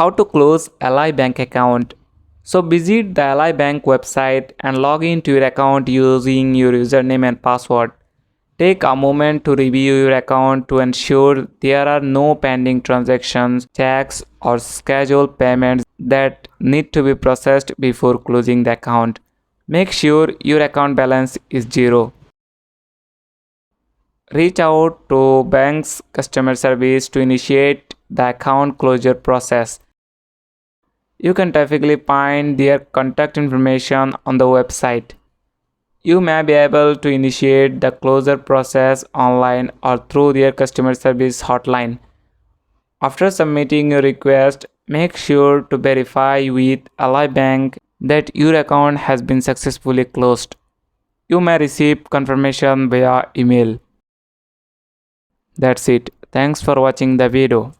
How to close Ally Bank account. So visit the Ally Bank website and log into your account using your username and password. Take a moment to review your account to ensure there are no pending transactions, checks, or scheduled payments that need to be processed before closing the account. Make sure your account balance is zero. Reach out to bank's customer service to initiate the account closure process. You can typically find their contact information on the website. You may be able to initiate the closure process online or through their customer service hotline. After submitting your request, make sure to verify with Ally Bank that your account has been successfully closed. You may receive confirmation via email. That's it. Thanks for watching the video.